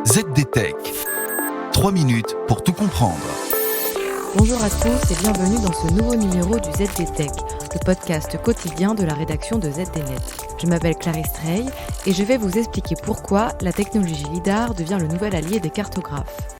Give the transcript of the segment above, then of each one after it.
ZDTech. 3 minutes pour tout comprendre. Bonjour à tous et bienvenue dans ce nouveau numéro du ZDTech, le podcast quotidien de la rédaction de ZDNet. Je m'appelle Clarisse Trey et je vais vous expliquer pourquoi la technologie LiDAR devient le nouvel allié des cartographes.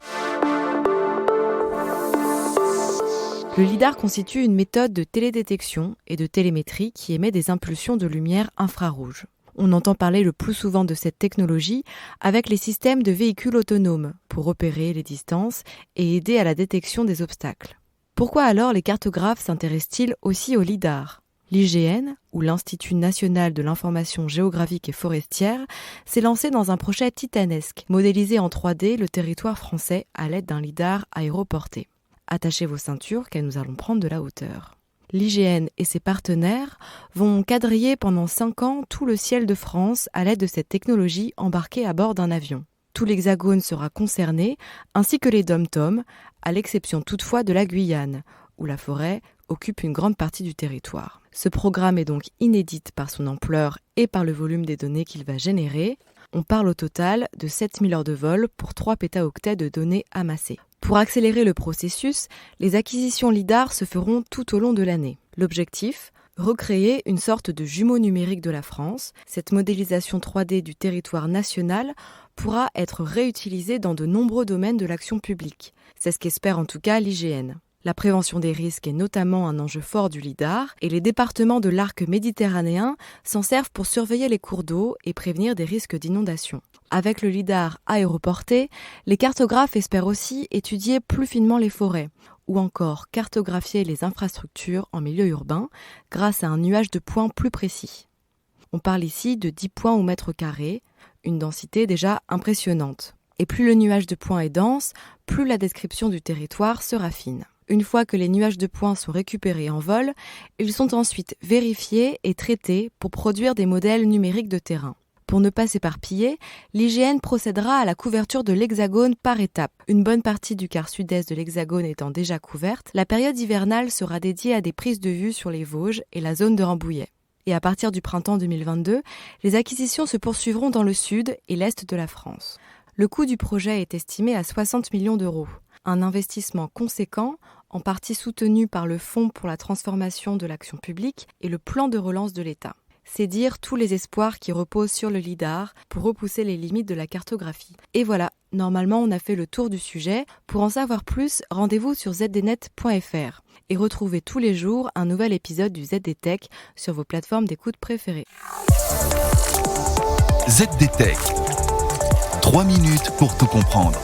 Le LiDAR constitue une méthode de télédétection et de télémétrie qui émet des impulsions de lumière infrarouge. On entend parler le plus souvent de cette technologie avec les systèmes de véhicules autonomes pour repérer les distances et aider à la détection des obstacles. Pourquoi alors les cartographes s'intéressent-ils aussi au LiDAR ? L'IGN, ou l'Institut national de l'information géographique et forestière, s'est lancé dans un projet titanesque, modéliser en 3D le territoire français à l'aide d'un LiDAR aéroporté. Attachez vos ceintures car nous allons prendre de la hauteur. L'IGN et ses partenaires vont quadriller pendant 5 ans tout le ciel de France à l'aide de cette technologie embarquée à bord d'un avion. Tout l'Hexagone sera concerné, ainsi que les DOM-TOM, à l'exception toutefois de la Guyane, où la forêt occupe une grande partie du territoire. Ce programme est donc inédit par son ampleur et par le volume des données qu'il va générer. On parle au total de 7000 heures de vol pour 3 pétaoctets de données amassées. Pour accélérer le processus, les acquisitions LiDAR se feront tout au long de l'année. L'objectif ? Recréer une sorte de jumeau numérique de la France. Cette modélisation 3D du territoire national pourra être réutilisée dans de nombreux domaines de l'action publique. C'est ce qu'espère en tout cas l'IGN. La prévention des risques est notamment un enjeu fort du LiDAR et les départements de l'arc méditerranéen s'en servent pour surveiller les cours d'eau et prévenir des risques d'inondation. Avec le LiDAR aéroporté, les cartographes espèrent aussi étudier plus finement les forêts ou encore cartographier les infrastructures en milieu urbain grâce à un nuage de points plus précis. On parle ici de 10 points au mètre carré, une densité déjà impressionnante. Et plus le nuage de points est dense, plus la description du territoire sera fine. Une fois que les nuages de points sont récupérés en vol, ils sont ensuite vérifiés et traités pour produire des modèles numériques de terrain. Pour ne pas s'éparpiller, l'IGN procédera à la couverture de l'Hexagone par étapes. Une bonne partie du quart sud-est de l'Hexagone étant déjà couverte, la période hivernale sera dédiée à des prises de vue sur les Vosges et la zone de Rambouillet. Et à partir du printemps 2022, les acquisitions se poursuivront dans le sud et l'est de la France. Le coût du projet est estimé à 60 millions d'euros. Un investissement conséquent, en partie soutenu par le Fonds pour la transformation de l'action publique et le plan de relance de l'État. C'est dire tous les espoirs qui reposent sur le LiDAR pour repousser les limites de la cartographie. Et voilà, normalement on a fait le tour du sujet. Pour en savoir plus, rendez-vous sur zdnet.fr et retrouvez tous les jours un nouvel épisode du ZDTech sur vos plateformes d'écoute préférées. ZDTech. 3 minutes pour tout comprendre.